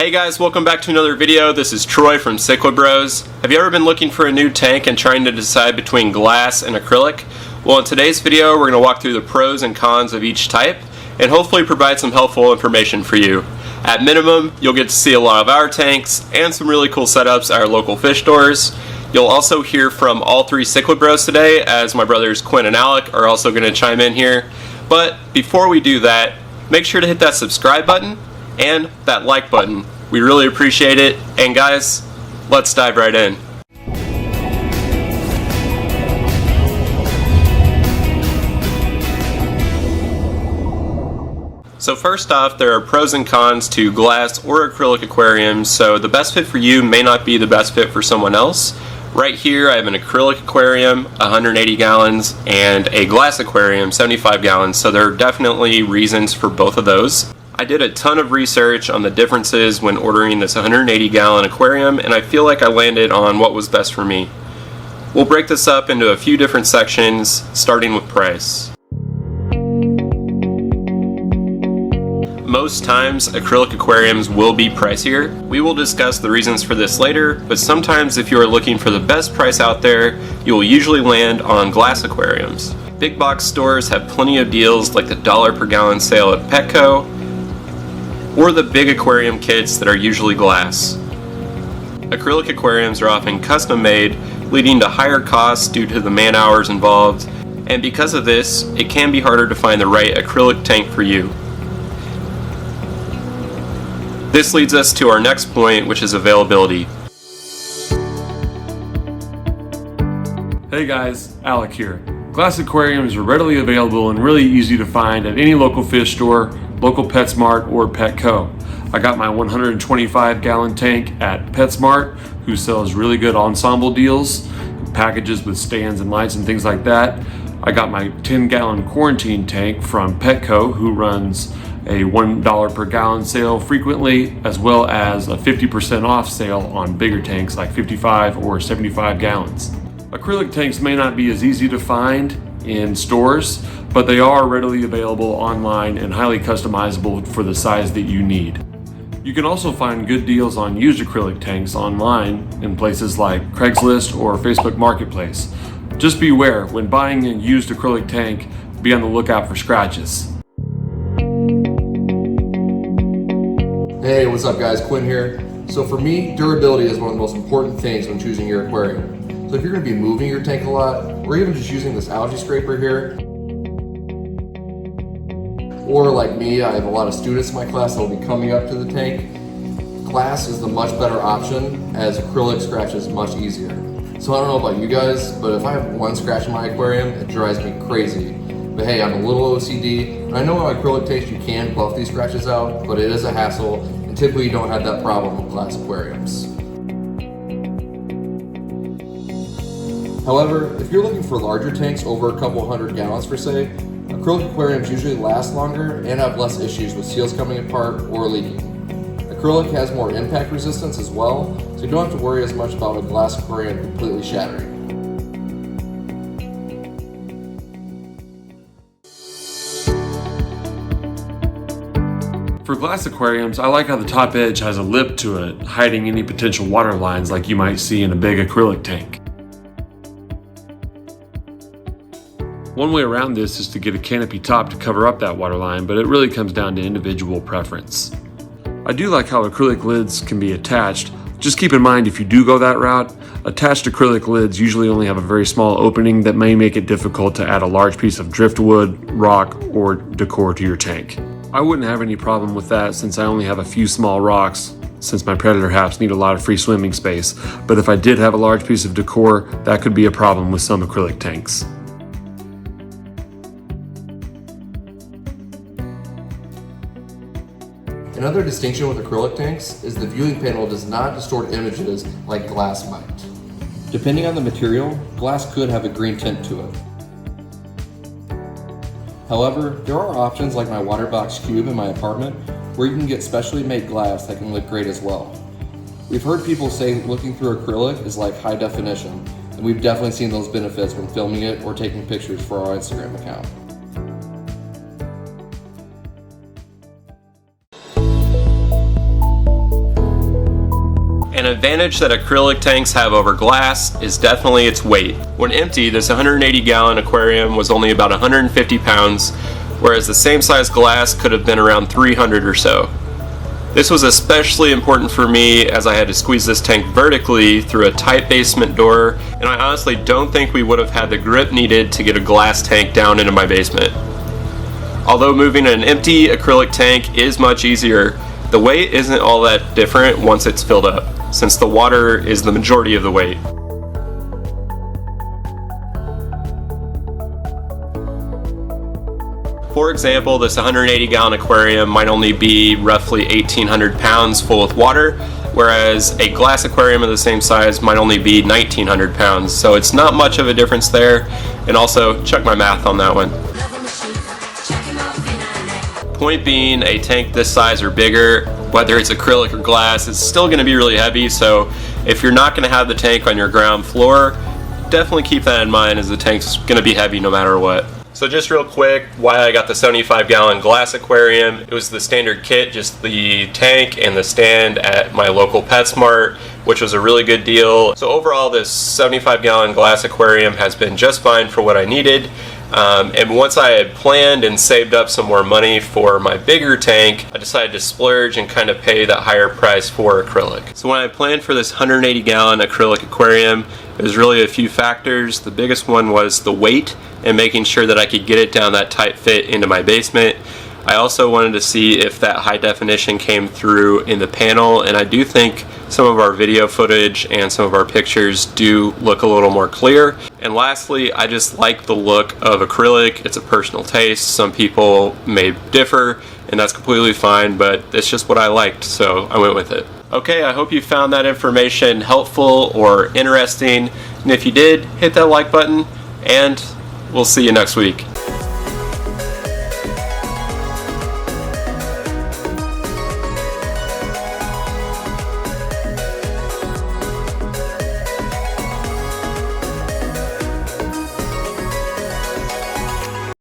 Hey guys, welcome back to another video. This is Troy from Cichlid Bros. Have you ever been looking for a new tank and trying to decide between glass and acrylic? Well, in today's video we're going to walk through the pros and cons of each type and hopefully provide some helpful information for you. At minimum, you'll get to see a lot of our tanks and some really cool setups at our local fish stores. You'll also hear from all three Cichlid Bros today, as my brothers Quinn and Alec are also going to chime in here. But before we do that, make sure to hit that subscribe button and that like button. We really appreciate it. And guys, let's dive right in. So first off, there are pros and cons to glass or acrylic aquariums, so the best fit for you may not be the best fit for someone else. Right here I have an acrylic aquarium, 180 gallons, and a glass aquarium, 75 gallons, so there are definitely reasons for both of those. I did a ton of research on the differences when ordering this 180 gallon aquarium, and I feel like I landed on what was best for me. We'll break this up into a few different sections, starting with price. Most times, acrylic aquariums will be pricier. We will discuss the reasons for this later, but sometimes if you are looking for the best price out there, you will usually land on glass aquariums. Big box stores have plenty of deals like the $1 per gallon sale at Petco, or the big aquarium kits that are usually glass. Acrylic aquariums are often custom made, leading to higher costs due to the man hours involved, and because of this, it can be harder to find the right acrylic tank for you. This leads us to our next point, which is availability. Hey guys, Alec here. Glass aquariums are readily available and really easy to find at any local fish store, local PetSmart, or Petco. I got my 125 gallon tank at PetSmart, who sells really good ensemble deals, packages with stands and lights and things like that. I got my 10 gallon quarantine tank from Petco, who runs a $1 per gallon sale frequently, as well as a 50% off sale on bigger tanks like 55 or 75 gallons. Acrylic tanks may not be as easy to find in stores, but they are readily available online and highly customizable for the size that you need. You can also find good deals on used acrylic tanks online in places like Craigslist or Facebook Marketplace. Just beware, when buying a used acrylic tank, be on the lookout for scratches. Hey, what's up guys, Quinn here. So for me, durability is one of the most important things when choosing your aquarium. So if you're going to be moving your tank a lot, or even just using this algae scraper here, or like me, I have a lot of students in my class that will be coming up to the tank, glass is the much better option as acrylic scratches much easier. So I don't know about you guys, but if I have one scratch in my aquarium, it drives me crazy. But hey, I'm a little OCD, and I know on acrylic tanks you can buff these scratches out, but it is a hassle, and typically you don't have that problem with glass aquariums. However, if you're looking for larger tanks over a couple hundred gallons per se, acrylic aquariums usually last longer and have less issues with seals coming apart or leaking. Acrylic has more impact resistance as well, so you don't have to worry as much about a glass aquarium completely shattering. For glass aquariums, I like how the top edge has a lip to it, hiding any potential water lines like you might see in a big acrylic tank. One way around this is to get a canopy top to cover up that water line, but it really comes down to individual preference. I do like how acrylic lids can be attached. Just keep in mind, if you do go that route, attached acrylic lids usually only have a very small opening that may make it difficult to add a large piece of driftwood, rock, or decor to your tank. I wouldn't have any problem with that since I only have a few small rocks, since my predator haps need a lot of free swimming space. But if I did have a large piece of decor, that could be a problem with some acrylic tanks. Another distinction with acrylic tanks is the viewing panel does not distort images like glass might. Depending on the material, glass could have a green tint to it. However, there are options like my Waterbox Cube in my apartment where you can get specially made glass that can look great as well. We've heard people say looking through acrylic is like high definition, and we've definitely seen those benefits when filming it or taking pictures for our Instagram account. An advantage that acrylic tanks have over glass is definitely its weight. When empty, this 180-gallon aquarium was only about 150 pounds, whereas the same size glass could have been around 300 or so. This was especially important for me as I had to squeeze this tank vertically through a tight basement door, and I honestly don't think we would have had the grip needed to get a glass tank down into my basement. Although moving an empty acrylic tank is much easier, the weight isn't all that different once it's filled up, since the water is the majority of the weight. For example, this 180-gallon aquarium might only be roughly 1,800 pounds full with water, whereas a glass aquarium of the same size might only be 1,900 pounds. So it's not much of a difference there, and also check my math on that one. Point being, a tank this size or bigger, whether it's acrylic or glass, is still going to be really heavy, so if you're not going to have the tank on your ground floor, definitely keep that in mind, as the tank's going to be heavy no matter what. So just real quick, why I got the 75-gallon glass aquarium. It was the standard kit, just the tank and the stand at my local PetSmart, which was a really good deal. So overall, this 75-gallon glass aquarium has been just fine for what I needed. And once I had planned and saved up some more money for my bigger tank, I decided to splurge and kind of pay that higher price for acrylic. So when I planned for this 180-gallon acrylic aquarium, it was really a few factors. The biggest one was the weight and making sure that I could get it down that tight fit into my basement. I also wanted to see if that high definition came through in the panel, and I do think some of our video footage and some of our pictures do look a little more clear. And lastly, I just like the look of acrylic. It's a personal taste. Some people may differ, and that's completely fine, but it's just what I liked, so I went with it. Okay, I hope you found that information helpful or interesting, and if you did, hit that like button, and we'll see you next week.